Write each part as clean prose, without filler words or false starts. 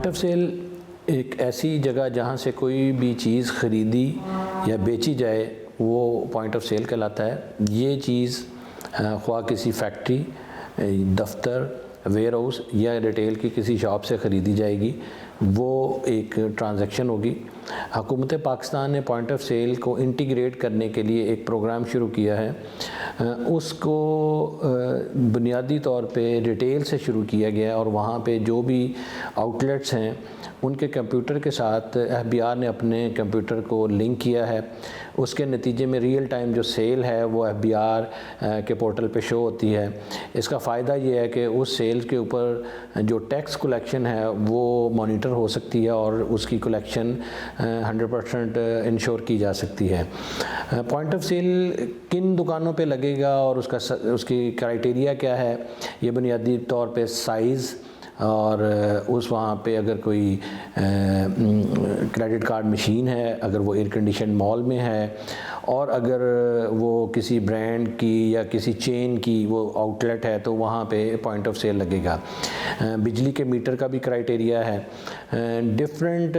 Point of cell एक ऐसी जगह जहाँ से कोई भी चीज़ ख़रीदी या बेची जाए वो पॉइंट ऑफ सेल कहलाता है। ये चीज़ ख्वाह किसी फैक्ट्री, दफ्तर, वेयर हाउस या रिटेल की किसी शॉप से ख़रीदी जाएगी, वो एक ट्रांजैक्शन होगी। हुकूमत पाकिस्तान ने पॉइंट ऑफ सेल को इंटीग्रेट करने के लिए एक प्रोग्राम शुरू किया है। उसको बुनियादी तौर पे रिटेल से शुरू किया गया और वहाँ पे जो भी आउटलेट्स हैं उनके कंप्यूटर के साथ एफबीआर ने अपने कंप्यूटर को लिंक किया है। उसके नतीजे में रियल टाइम जो सेल है वो एफबीआर के पोर्टल पे शो होती है। इसका फ़ायदा ये है कि उस सेल के ऊपर जो टैक्स कलेक्शन है वो मॉनिटर हो सकती है और उसकी कलेक्शन 100% इंश्योर की जा सकती है। पॉइंट ऑफ सेल किन दुकानों पे लगेगा और उसकी क्राइटेरिया क्या है, ये बुनियादी तौर पे साइज़ और उस वहाँ पे अगर कोई क्रेडिट कार्ड मशीन है, अगर वो एयर कंडीशन मॉल में है और अगर वो किसी ब्रांड की या किसी चेन की वो आउटलेट है तो वहाँ पे पॉइंट ऑफ सेल लगेगा। बिजली के मीटर का भी क्राइटेरिया है। डिफरेंट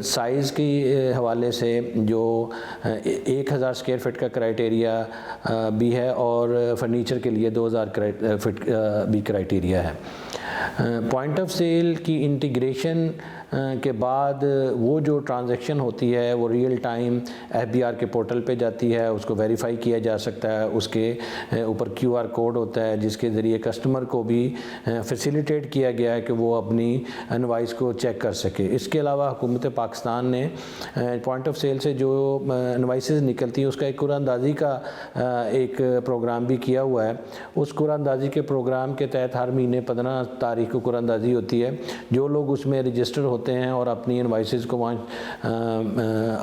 साइज़ के हवाले से जो 1000 स्क्वायर फीट का क्राइटेरिया भी है और फर्नीचर के लिए 2000 फीट भी क्राइटेरिया है। पॉइंट ऑफ सेल की इंटीग्रेशन के बाद वो जो ट्रांजैक्शन होती है वो रियल टाइम एफबीआर के पोर्टल पे जाती है, उसको वेरीफाई किया जा सकता है। उसके ऊपर क्यूआर कोड होता है जिसके ज़रिए कस्टमर को भी फैसिलिटेट किया गया है कि वो अपनी इनवॉइस को चेक कर सके। इसके अलावा हुकूमत पाकिस्तान ने पॉइंट ऑफ सेल से जो इनवॉइसेस निकलती हैं उसका एक कुरानंदाज़ी का एक प्रोग्राम भी किया हुआ है। उस कुरानंदाज़ी के प्रोग्राम के तहत हर महीने 15 तारीख को कुरानंदाज़ी होती है। जो लोग उसमें रजिस्टर होते हैं और अपनी इनवॉइसेस को वहाँ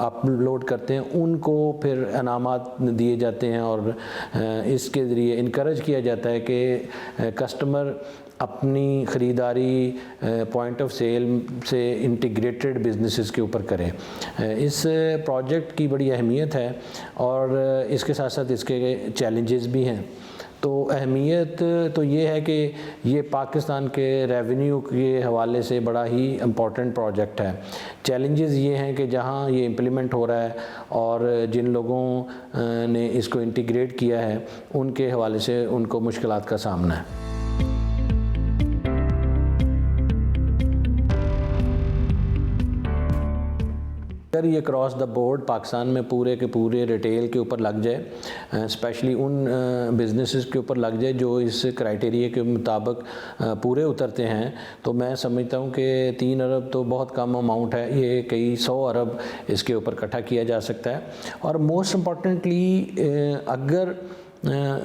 अपलोड करते हैं उनको फिर इनामात दिए जाते हैं और इसके ज़रिए इनकरेज किया जाता है कि कस्टमर अपनी ख़रीदारी पॉइंट ऑफ सेल से इंटीग्रेटेड बिजनेसेस के ऊपर करें। इस प्रोजेक्ट की बड़ी अहमियत है और इसके साथ साथ इसके चैलेंजेस भी हैं। तो अहमियत तो ये है कि ये पाकिस्तान के रेवेन्यू के हवाले से बड़ा ही इम्पॉर्टेंट प्रोजेक्ट है। चैलेंजेस ये हैं कि जहाँ ये इम्प्लीमेंट हो रहा है और जिन लोगों ने इसको इंटीग्रेट किया है उनके हवाले से उनको मुश्किलात का सामना है। अगर ये क्रॉस द बोर्ड पाकिस्तान में पूरे के पूरे रिटेल के ऊपर लग जाए, स्पेशली उन बिज़नेसेस के ऊपर लग जाए जो इस क्राइटेरिया के मुताबिक पूरे उतरते हैं, तो मैं समझता हूँ कि 3 अरब तो बहुत कम अमाउंट है। ये कई 100 अरब इसके ऊपर इकट्ठा किया जा सकता है। और मोस्ट इम्पॉर्टेंटली अगर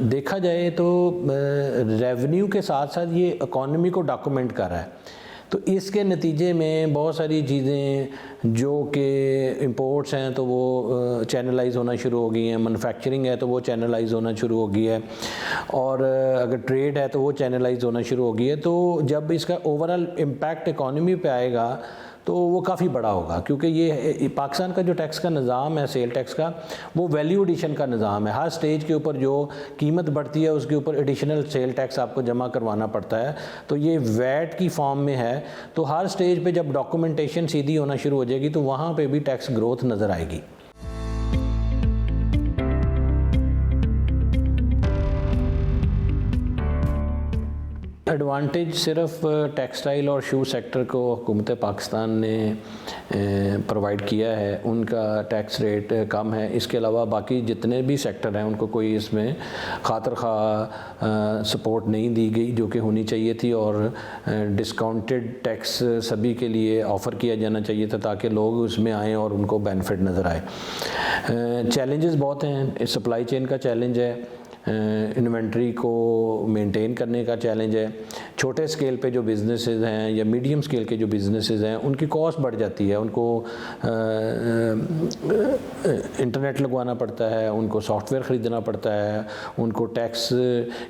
देखा जाए तो रेवेन्यू के साथ साथ ये इकॉनमी को डॉक्यूमेंट कर रहा है। तो इसके नतीजे में बहुत सारी चीज़ें जो कि इंपोर्ट्स हैं तो वो चैनलाइज होना शुरू हो गई हैं, मैन्युफैक्चरिंग है तो वो चैनलाइज होना शुरू हो गई है और अगर ट्रेड है तो वो चैनलाइज होना शुरू हो गई है। तो जब इसका ओवरऑल इम्पैक्ट इकॉनमी पे आएगा तो वो काफ़ी बड़ा होगा, क्योंकि ये पाकिस्तान का जो टैक्स का निज़ाम है, सेल टैक्स का, वो वैल्यू एडिशन का निज़ाम है। हर स्टेज के ऊपर जो कीमत बढ़ती है उसके ऊपर एडिशनल सेल टैक्स आपको जमा करवाना पड़ता है। तो ये वैट की फॉर्म में है। तो हर स्टेज पे जब डॉक्यूमेंटेशन सीधी होना शुरू हो जाएगी तो वहाँ पे भी टैक्स ग्रोथ नज़र आएगी। एडवांटेज सिर्फ टेक्सटाइल और शू सेक्टर को हुकूमत पाकिस्तान ने प्रोवाइड किया है, उनका टैक्स रेट कम है। इसके अलावा बाकी जितने भी सेक्टर हैं उनको कोई इसमें खातर खा सपोर्ट नहीं दी गई जो कि होनी चाहिए थी और डिस्काउंटेड टैक्स सभी के लिए ऑफ़र किया जाना चाहिए था ताकि लोग उसमें आएँ और उनको बेनिफिट नज़र आए। चैलेंजेस बहुत हैं। सप्लाई चेन का चैलेंज है, इन्वेंट्री को मेंटेन करने का चैलेंज है। छोटे स्केल पे जो बिज़नेसेस हैं या मीडियम स्केल के जो बिज़नेसेस हैं उनकी कॉस्ट बढ़ जाती है, उनको इंटरनेट लगवाना पड़ता है, उनको सॉफ्टवेयर ख़रीदना पड़ता है, उनको टैक्स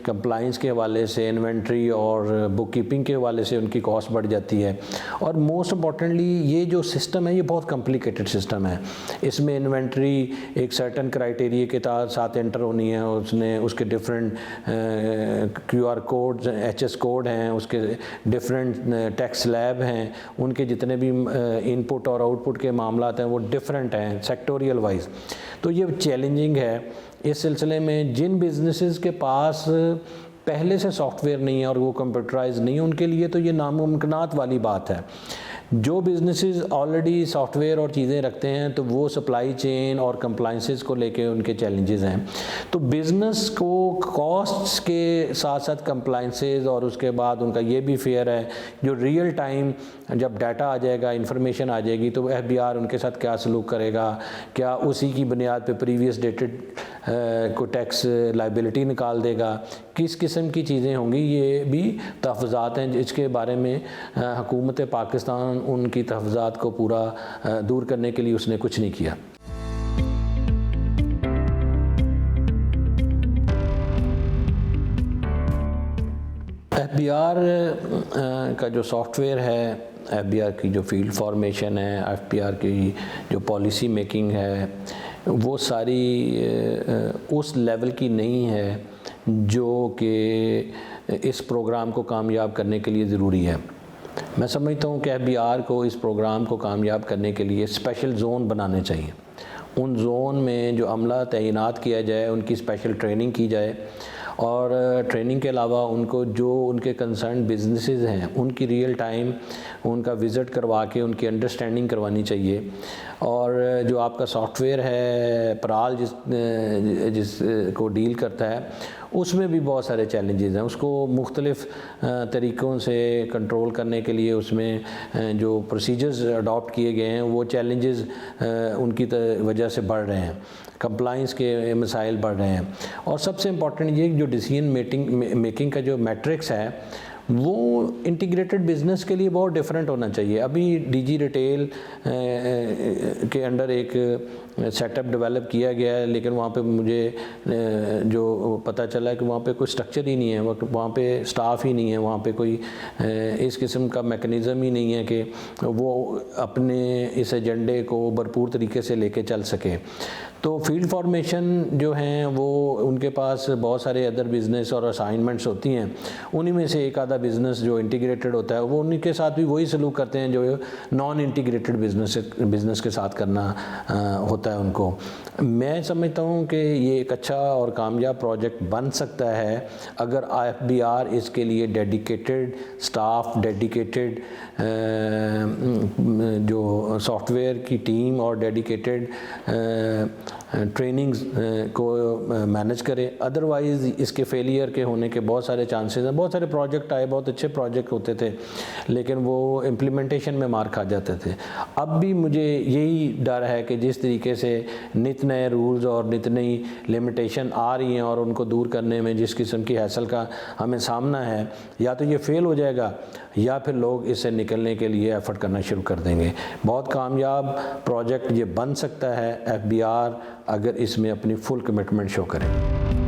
कंप्लाइंस के हवाले से, इन्वेंट्री और बुक कीपिंग के हवाले से उनकी कॉस्ट बढ़ जाती है। और मोस्ट इम्पॉर्टेंटली ये जो सिस्टम है ये बहुत कॉम्प्लिकेटेड सिस्टम है। इसमें इन्वेंट्री एक सर्टन क्राइटेरिया के साथ एंटर होनी है, उसने उसके different QR code, HS code हैं, उसके डिफरेंट टैक्स स्लैब हैं, उनके जितने भी इनपुट और आउटपुट के मामलात हैं वो डिफरेंट हैं सेक्टोरियल वाइज। तो ये चैलेंजिंग है। इस सिलसिले में जिन बिजनेसेस के पास पहले से सॉफ्टवेयर नहीं है और वो कंप्यूटराइज नहीं है, उनके लिए तो ये नामुमकिनात वाली बात है। जो बिजनेसेस ऑलरेडी सॉफ्टवेयर और चीज़ें रखते हैं तो वो सप्लाई चेन और कंप्लाइंसेस को लेके उनके चैलेंजेस हैं। तो बिज़नेस को कॉस्ट्स के साथ साथ कंप्लाइंसेस और उसके बाद उनका ये भी फेयर है, जो रियल टाइम जब डाटा आ जाएगा, इंफॉर्मेशन आ जाएगी, तो FBR उनके साथ क्या सलूक करेगा, क्या उसी की बुनियाद पे प्रीवियस डेटेड को टैक्स लाइबिलिटी निकाल देगा, किस किस्म की चीज़ें होंगी, ये भी तहफ़्फ़ुज़ात हैं जिसके बारे में हुकूमत पाकिस्तान उनकी तहफ़्फ़ुज़ात को पूरा दूर करने के लिए उसने कुछ नहीं किया। FBR का जो सॉफ्टवेयर है, FBR की जो फील्ड फॉर्मेशन है, FBR की जो पॉलिसी मेकिंग है, वो सारी उस लेवल की नहीं है जो कि इस प्रोग्राम को कामयाब करने के लिए ज़रूरी है। मैं समझता हूँ कि FBR को इस प्रोग्राम को कामयाब करने के लिए स्पेशल ज़ोन बनाने चाहिए। उन ज़ोन में जो अमला तैनात किया जाए, उनकी स्पेशल ट्रेनिंग की जाए, और ट्रेनिंग के अलावा उनको जो उनके कंसर्न बिजनेसेस हैं उनकी रियल टाइम उनका विज़िट करवा के उनकी अंडरस्टैंडिंग करवानी चाहिए। और जो आपका सॉफ्टवेयर है पराल जिस को डील करता है, उसमें भी बहुत सारे चैलेंजेस हैं। उसको मुख्तलिफ़ तरीक़ों से कंट्रोल करने के लिए उसमें जो प्रोसीजर्स अडॉप्ट किए गए हैं वो चैलेंजेस उनकी वजह से बढ़ रहे हैं, कंप्लाइंस के मसाइल बढ़ रहे हैं। और सबसे इम्पॉर्टेंट ये जो डिसीजन मेकिंग का जो मैट्रिक्स है वो इंटीग्रेटेड बिज़नेस के लिए बहुत डिफरेंट होना चाहिए। अभी DG रिटेल के अंडर एक सेटअप डेवलप किया गया है, लेकिन वहाँ पे मुझे जो पता चला है कि वहाँ पे कोई स्ट्रक्चर ही नहीं है, वहाँ पे स्टाफ ही नहीं है, वहाँ पे कोई इस किस्म का मैकेनिज़्म ही नहीं है कि वो अपने इस एजेंडे को भरपूर तरीके से लेके चल सके। तो फील्ड फॉर्मेशन जो हैं वो उनके पास बहुत सारे अदर बिज़नेस और असाइनमेंट्स होती हैं, उन्हीं में से एक आधा बिज़नेस जो इंटीग्रेटेड होता है वो उन्हीं के साथ भी वही सलूक करते हैं जो नॉन इंटीग्रेटेड बिज़नेस के साथ करना होता है उनको। मैं समझता हूँ कि ये एक अच्छा और कामयाब प्रोजेक्ट बन सकता है अगर FBR इसके लिए डेडिकेटेड स्टाफ, डेडिकेटेड जो सॉफ्टवेयर की टीम और डेडिकेटेड ट्रेनिंग्स को मैनेज करे। अदरवाइज़ इसके फेलियर के होने के बहुत सारे चांसेस हैं। बहुत सारे प्रोजेक्ट आए, बहुत अच्छे प्रोजेक्ट होते थे, लेकिन वो इम्प्लीमेंटेशन में मार खा जाते थे। अब भी मुझे यही डर है कि जिस तरीके से नित नए रूल्स और नित नई लिमिटेशन आ रही हैं और उनको दूर करने में जिस किस्म की हैसल का हमें सामना है, या तो ये फेल हो जाएगा या फिर लोग इससे निकलने के लिए एफ़र्ट करना शुरू कर देंगे। बहुत कामयाब प्रोजेक्ट ये बन सकता है FBR अगर इसमें अपनी फुल कमिटमेंट शो करें।